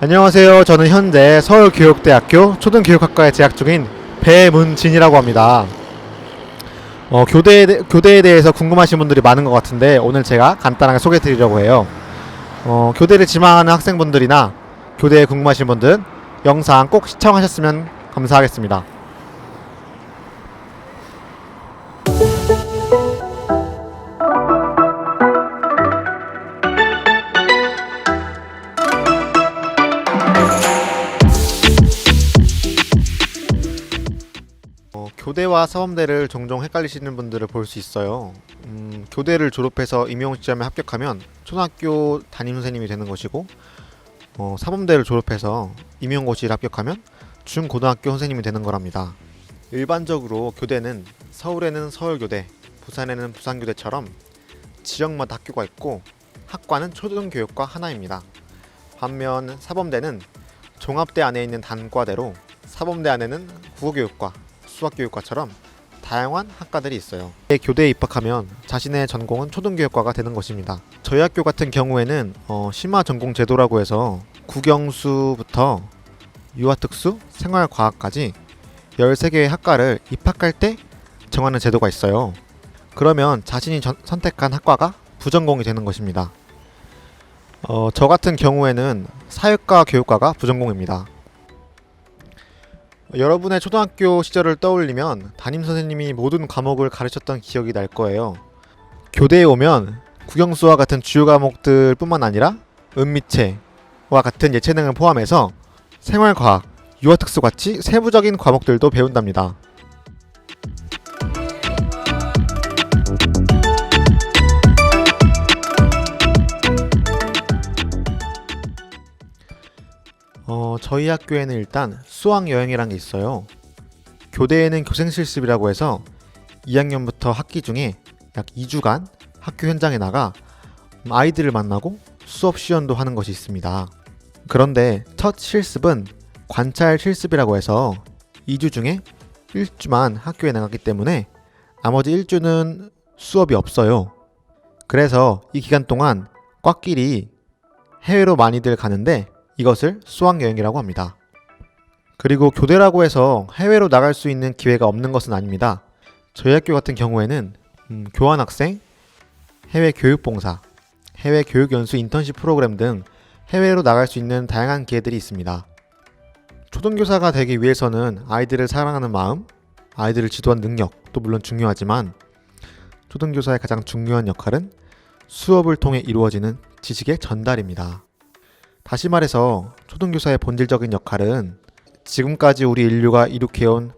안녕하세요. 저는 현재 서울교육대학교 초등교육학과에 재학 중인 배문진이라고 합니다. 교대에 대해서 궁금하신 분들이 많은 것 같은데 오늘 제가 간단하게 소개해 드리려고 해요. 교대를 지망하는 학생분들이나 교대에 궁금하신 분들은 영상 꼭 시청하셨으면 감사하겠습니다. 교대와 사범대를 종종 헷갈리시는 분들을 볼 수 있어요. 교대를 졸업해서 임용시험에 합격하면 초등학교 담임선생님이 되는 것이고, 사범대를 졸업해서 임용고시를 합격하면 중고등학교 선생님이 되는 거랍니다. 일반적으로 교대는 서울에는 서울교대, 부산에는 부산교대처럼 지역마다 학교가 있고 학과는 초등교육과 하나입니다. 반면 사범대는 종합대 안에 있는 단과대로 사범대 안에는 국어교육과, 수학교육과처럼 다양한 학과들이 있어요. 교대에 입학하면 자신의 전공은 초등교육과가 되는 것입니다. 저희 학교 같은 경우에는 심화 전공 제도라고 해서 국영수부터 유아특수, 생활과학까지 13개의 학과를 입학할 때 정하는 제도가 있어요. 그러면 자신이 선택한 학과가 부전공이 되는 것입니다. 저 같은 경우에는 사회과 교육과가 부전공입니다. 여러분의 초등학교 시절을 떠올리면 담임선생님이 모든 과목을 가르쳤던 기억이 날 거예요. 교대에 오면 국영수와 같은 주요 과목들 뿐만 아니라 은미체와 같은 예체능을 포함해서 생활과학, 유아특수 같이 세부적인 과목들도 배운답니다. 저희 학교에는 일단 수학여행이란 게 있어요. 교대에는 교생실습이라고 해서 2학년부터 학기 중에 약 2주간 학교 현장에 나가 아이들을 만나고 수업 시연도 하는 것이 있습니다. 그런데 첫 실습은 관찰 실습이라고 해서 2주 중에 1주만 학교에 나갔기 때문에 나머지 1주는 수업이 없어요. 그래서 이 기간 동안 과끼리 해외로 많이들 가는데 이것을 수학여행이라고 합니다. 그리고 교대라고 해서 해외로 나갈 수 있는 기회가 없는 것은 아닙니다. 저희 학교 같은 경우에는 교환학생, 해외 교육봉사, 해외 교육연수 인턴십 프로그램 등 해외로 나갈 수 있는 다양한 기회들이 있습니다. 초등교사가 되기 위해서는 아이들을 사랑하는 마음, 아이들을 지도한 능력도 물론 중요하지만 초등교사의 가장 중요한 역할은 수업을 통해 이루어지는 지식의 전달입니다. 다시 말해서 초등교사의 본질적인 역할은 지금까지 우리 인류가 이룩해온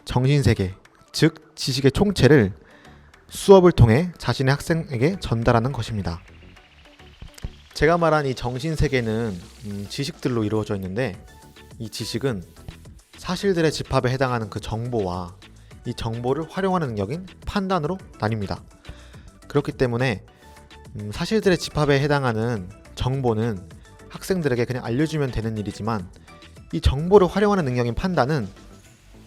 정신세계, 즉 지식의 총체를 수업을 통해 자신의 학생에게 전달하는 것입니다. 제가 말한 이 정신세계는 지식들로 이루어져 있는데 이 지식은 사실들의 집합에 해당하는 그 정보와 이 정보를 활용하는 능력인 판단으로 나뉩니다. 그렇기 때문에 사실들의 집합에 해당하는 정보는 학생들에게 그냥 알려주면 되는 일이지만 이 정보를 활용하는 능력인 판단은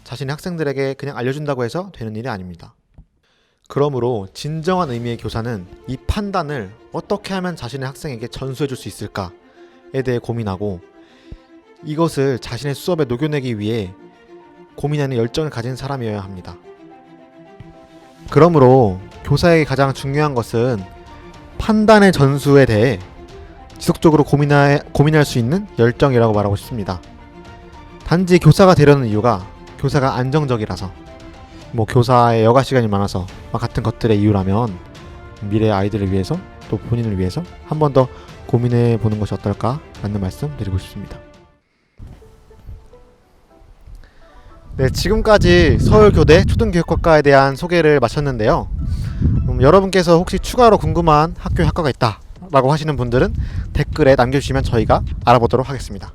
자신의 학생들에게 그냥 알려준다고 해서 되는 일이 아닙니다. 그러므로 진정한 의미의 교사는 이 판단을 어떻게 하면 자신의 학생에게 전수해 줄 수 있을까에 대해 고민하고 이것을 자신의 수업에 녹여내기 위해 고민하는 열정을 가진 사람이어야 합니다. 그러므로 교사에게 가장 중요한 것은 판단의 전수에 대해 지속적으로 고민할 수 있는 열정이라고 말하고 싶습니다. 단지 교사가 되려는 이유가 교사가 안정적이라서 교사의 여가 시간이 많아서 같은 것들의 이유라면 미래 아이들을 위해서 또 본인을 위해서 한 번 더 고민해 보는 것이 어떨까 라는 말씀 드리고 싶습니다. 네, 지금까지 서울교대 초등교육학과에 대한 소개를 마쳤는데요. 여러분께서 혹시 추가로 궁금한 학과가 있다 라고 하시는 분들은 댓글에 남겨주시면 저희가 알아보도록 하겠습니다.